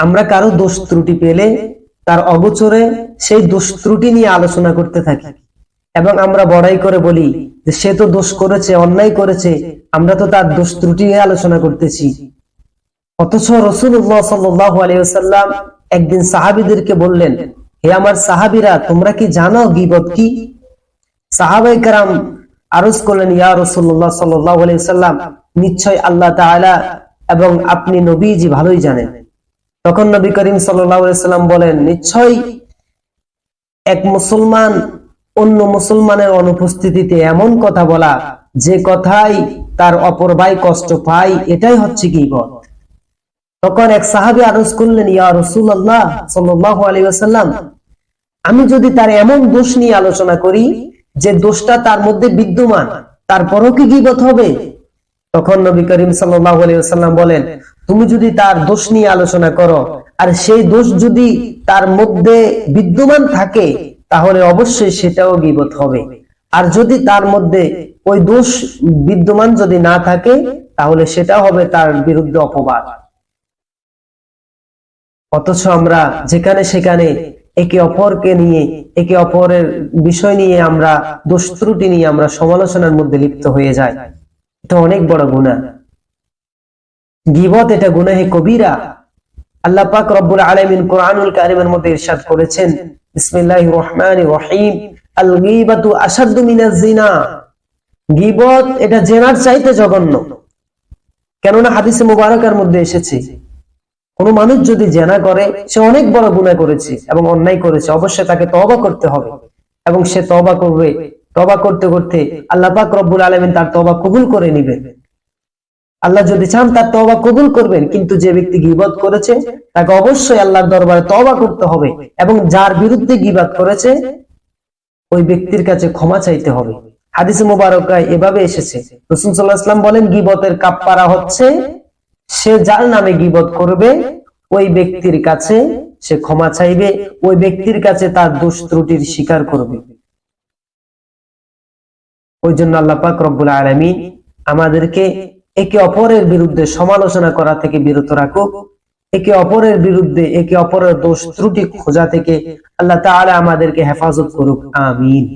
আমরা কারো দোষ ত্রুটি পেলে তার অগোচরে সেই দোষ ত্রুটি নিয়ে আলোচনা করতে থাকি এবং আমরা বড়াই করে বলি যে সে তো দোষ করেছে, অন্যায় করেছে, আমরা তো তার দোষ ত্রুটি নিয়ে আলোচনা করতেছি। অথচ রাসূলুল্লাহ সাল্লাল্লাহু আলাইহি ওয়াসাল্লাম একদিন সাহাবীদেরকে বললেন, হে আমার সাহাবীরা, তোমরা কি জানো গীবত কি? সাহাবায়ে কেরাম আরজ করলেন, ইয়া রাসূলুল্লাহ সাল্লাল্লাহু আলাইহি ওয়াসাল্লাম, নিশ্চয় আল্লাহ তাআলা এবং আপনি নবীজি ভালোই জানেন। তখন নবী করিম সাল্লাল্লাহু আলাইহি ওয়াসাল্লাম বলেন, নিশ্চয় এক মুসলমান অন্য মুসলমানের অনুপস্থিতিতে এমন কথা বলা যে কথাই তার অপর ভাই কষ্ট পায়, এটাই হচ্ছে গীবত। তখন এক সাহাবী আরজ করলেন, ইয়া রাসূলুল্লাহ সাল্লাল্লাহু আলাইহি ওয়াসাল্লাম, আমি যদি তার এমন দোষ নিয়ে আলোচনা করি যে দোষটা তার মধ্যে বিদ্যমান, তারপরও কি গীবত হবে? তখন নবী করিম সাল্লাল্লাহু আলাইহি ওয়াসাল্লাম বলেন, তুমি যদি তার দোষ নিয়ে আলোচনা করো আর সেই দোষ যদি তার মধ্যে বিদ্যমান থাকে তাহলে অবশ্যই সেটাও গীবত হবে, আর যদি তার মধ্যে ওই দোষ বিদ্যমান যদি না থাকে তাহলে সেটা হবে তার বিরুদ্ধে অপবাদ। অথচ আমরা যেখানে সেখানে একে অপরকে নিয়ে, একে অপরের বিষয় নিয়ে আমরা দোষ ত্রুটি নিয়ে আমরা সমালোচনার মধ্যে লিপ্ত হয়ে যাই। এটা অনেক বড় গুনাহ। গীবত এটা গুনাহে কবিরা। আল্লাহ পাক রব্বুল আলামিন কোরআনুল কারীমের মধ্যে ইরশাদ করেছেন, বিসমিল্লাহির রহমানির রহিম, আল গীবাতু আশাদ্দু মিনাজ জিনা। গীবত এটা জেনার চাইতে জঘন্য। কেননা হাদিসে মুবারাকার মধ্যে এসেছে, কোন মানুষ যদি জেনা করে সে অনেক বড় গুনাহ করেছে এবং অন্যায় করেছে, অবশ্যই তাকে তওবা করতে হবে এবং সে তওবা করবে। তওবা করতে করতে আল্লাহ পাক রব্বুল আলামিন তার তওবা কবুল করে নেবেন। আল্লাহ যদি চান তার তওবা কবুল করবেন, কিন্তু যে ব্যক্তি গীবত করেছে তাকে অবশ্যই আল্লাহর দরবারে তওবা করতে হবে এবং যার বিরুদ্ধে গীবত করেছে ওই ব্যক্তির কাছে ক্ষমা চাইতে হবে। হাদিসে মুবারকায় এভাবে এসেছে, রাসূল সাল্লাল্লাহু আলাইহি ওয়াসাল্লাম বলেন, গীবতের কাফফারা হচ্ছে সে যার নামে গীবত করবে ওই ব্যক্তির কাছে সে ক্ষমা চাইবে, ওই ব্যক্তির কাছে তার দোষ ত্রুটির স্বীকার করবে। ওই জন্য আল্লাহ পাক রব্বুল আলামিন আমাদেরকে একে অপরের বিরুদ্ধে সমালোচনা করা থেকে বিরত রাখুক, একে অপরের বিরুদ্ধে একে অপরের দোষ ত্রুটি খোঁজা থেকে আল্লাহ তাআলা আমাদেরকে হেফাজত করুক। আমিন।